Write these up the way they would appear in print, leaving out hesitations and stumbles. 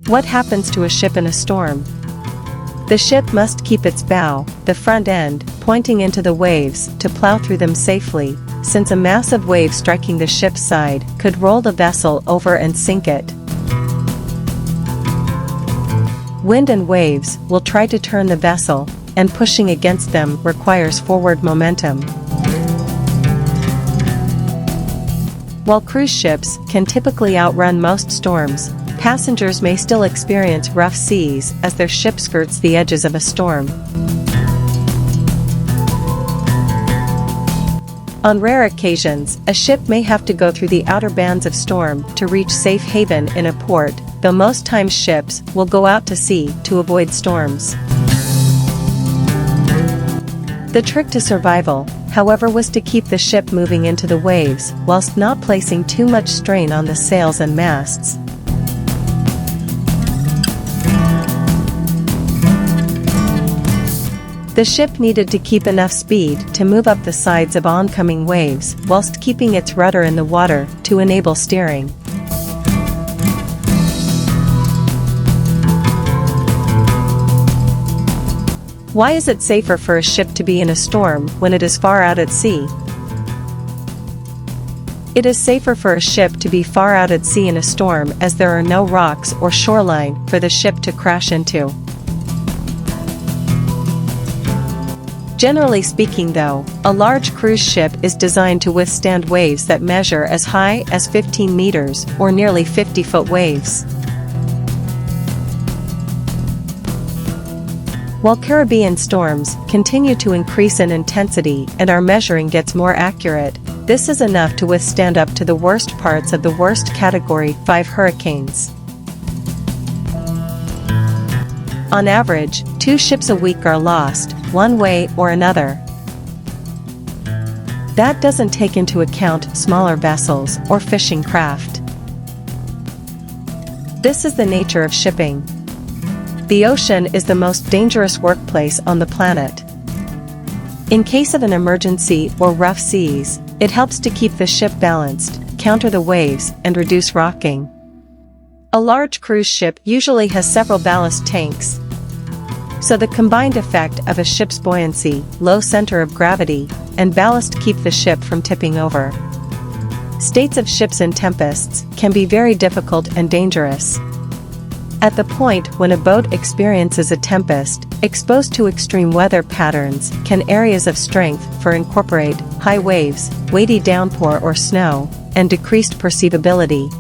What happens to a ship in a storm? The ship must keep its bow, the front end, pointing into the waves to plow through them safely, since a massive wave striking the ship's side could roll the vessel over and sink it. Wind and waves will try to turn the vessel, and pushing against them requires forward momentum. While cruise ships can typically outrun most storms, passengers may still experience rough seas as their ship skirts the edges of a storm. On rare occasions, a ship may have to go through the outer bands of storm to reach safe haven in a port, though most times ships will go out to sea to avoid storms. The trick to survival, however, was to keep the ship moving into the waves whilst not placing too much strain on the sails and masts. The ship needed to keep enough speed to move up the sides of oncoming waves whilst keeping its rudder in the water to enable steering. Why is it safer for a ship to be in a storm when it is far out at sea? It is safer for a ship to be far out at sea in a storm as there are no rocks or shoreline for the ship to crash into. Generally speaking though, a large cruise ship is designed to withstand waves that measure as high as 15 meters or nearly 50-foot waves. While Caribbean storms continue to increase in intensity and our measuring gets more accurate, this is enough to withstand up to the worst parts of the worst Category 5 hurricanes. On average, 2 ships a week are lost, one way or another. That doesn't take into account smaller vessels or fishing craft. This is the nature of shipping. The ocean is the most dangerous workplace on the planet. In case of an emergency or rough seas, it helps to keep the ship balanced, counter the waves, and reduce rocking. A large cruise ship usually has several ballast tanks, so the combined effect of a ship's buoyancy, low center of gravity, and ballast keep the ship from tipping over. States of ships in tempests can be very difficult and dangerous. At the point when a boat experiences a tempest, exposed to extreme weather patterns, can areas of strength for incorporate high waves, weighty downpour or snow, and decreased perceivability.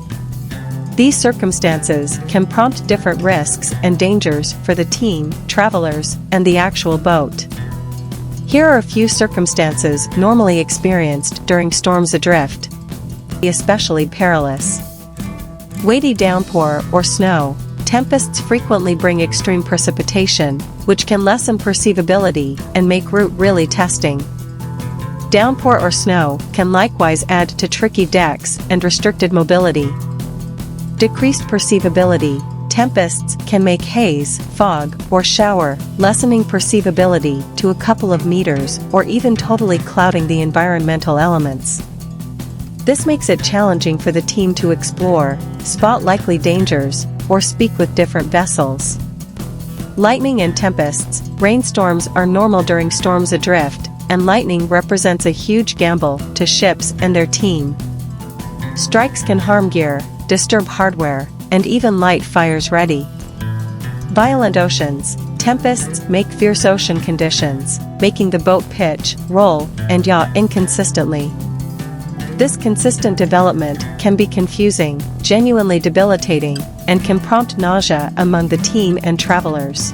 These circumstances can prompt different risks and dangers for the team, travelers, and the actual boat. Here are a few circumstances normally experienced during storms adrift. Especially perilous. Weighty downpour or snow. Tempests frequently bring extreme precipitation, which can lessen perceivability and make route really testing. Downpour or snow can likewise add to tricky decks and restricted mobility. Decreased perceivability. Tempests can make haze, fog, or shower, lessening perceivability to a couple of meters or even totally clouding the environmental elements. This makes it challenging for the team to explore, spot likely dangers, or speak with different vessels. Lightning and tempests. Rainstorms are normal during storms adrift, and lightning represents a huge gamble to ships and their team. Strikes can harm gear, disturb hardware, and even light fires ready. Violent oceans. Tempests make fierce ocean conditions, making the boat pitch, roll, and yaw inconsistently. This consistent development can be confusing, genuinely debilitating, and can prompt nausea among the team and travelers.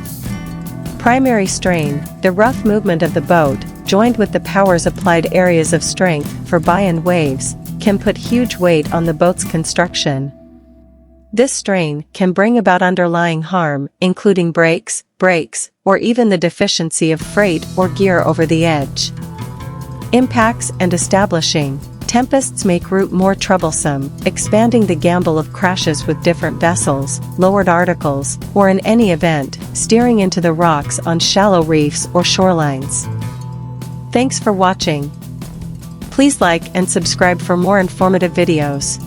Primary strain. The rough movement of the boat, joined with the powers applied areas of strength for buy-in waves, can put huge weight on the boat's construction. This strain can bring about underlying harm, including breaks, or even the deficiency of freight or gear over the edge. Impacts and establishing. Tempests make route more troublesome, expanding the gamble of crashes with different vessels, lowered articles, or in any event, steering into the rocks on shallow reefs or shorelines. Thanks for watching. Please like and subscribe for more informative videos.